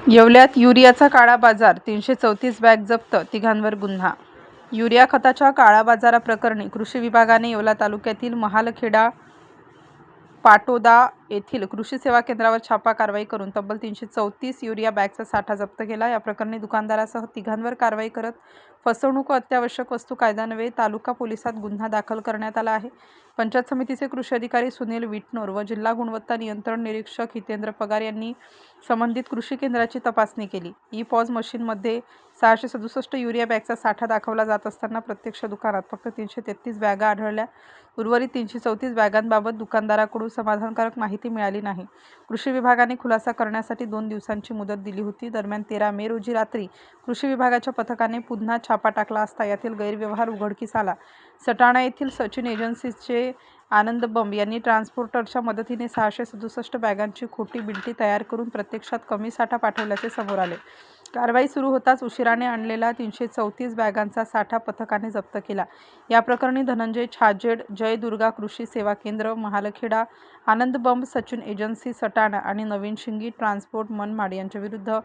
येवल्यात युरियाचा काळा बाजार, 334 बॅग जप्त, तिघांवर गुन्हा. युरिया खताच्या काळाबाजाराप्रकरणी कृषी विभागाने येवला तालुक्यातील महालखेडा पाटोदा येथील कृषी सेवा केंद्रावर छापा कारवाई करून तब्बल 334 युरिया बॅगचा साठा जप्त केला. या प्रकरणी दुकानदारासह तिघांवर कारवाई करत फसवणूक व अत्यावश्यक वस्तू कायद्यान्वये तालुका पोलिसात गुन्हा दाखल करण्यात आला आहे. पंचायत समितीचे कृषी अधिकारी सुनील विटनोर व जिल्हा गुणवत्ता नियंत्रण निरीक्षक हितेंद्र पगार यांनी संबंधित कृषी केंद्राची तपासणी केली. ई-पॉज मशीनमध्ये 667 युरिया बॅगचा साठा दाखवला जात असताना प्रत्यक्ष दुकानात फक्त 333 बॅगा आढळल्या. उर्वरित 334 बॅगांबाबत दुकानदाराकडून समाधानकारक माहिती मिळाली नाही. कृषी विभागाने खुलासा करण्यासाठी 2 दिवसांची मुदत दिली होती. दरम्यान 13 मे रोजी रात्री कृषी विभागाच्या पथकाने पुन्हा छापा टाकला असता यातील गैरव्यवहार उघडकीस आला. सटाणा येथील सचिन एजन्सीचे आनंद बंब यांनी ट्रान्सपोर्टरच्या मदतीने 667 बॅगांची खोटी बिल्टी तयार करून प्रत्यक्षात कमी साठा पाठवल्याचे समोर आले. कारवाई सुरू होताच उशिराने आणलेला 334 बॅगांचा साठा पथकाने जप्त केला. या प्रकरणी धनंजय छाजेड, जय दुर्गा कृषी सेवा केंद्र, महालखेडा, आनंद बंब, सचिन एजन्सी, सटाणा आणि नवीन शिंगी ट्रान्सपोर्ट मनमाड यांच्याविरुद्ध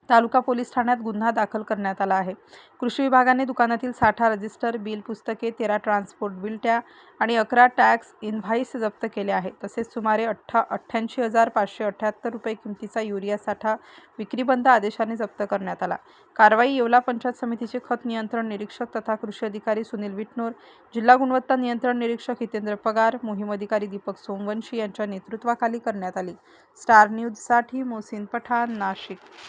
तालुका पोलीस ठाण्यात गुन्हा दाखल करण्यात आला आहे. कृषी विभागाने दुकानातील साठा रजिस्टर, बिल पुस्तके, 13 ट्रान्सपोर्ट बिल्ट्या आणि 11 टॅक्स इनव्हाईस जप्त केले आहे. तसेच सुमारे 88,578 रुपये किमतीचा युरिया साठा विक्रीबंद आदेशाने जप्त करण्यात आला. कारवाई येवला पंचायत समितीचे खत नियंत्रण निरीक्षक तथा कृषी अधिकारी सुनील विटनोर, जिल्हा गुणवत्ता नियंत्रण निरीक्षक हितेंद्र पगार, मोहीम अधिकारी दीपक सोमवंशी यांच्या नेतृत्वाखाली करण्यात आली. स्टार न्यूजसाठी मोहसिन पठाण, नाशिक.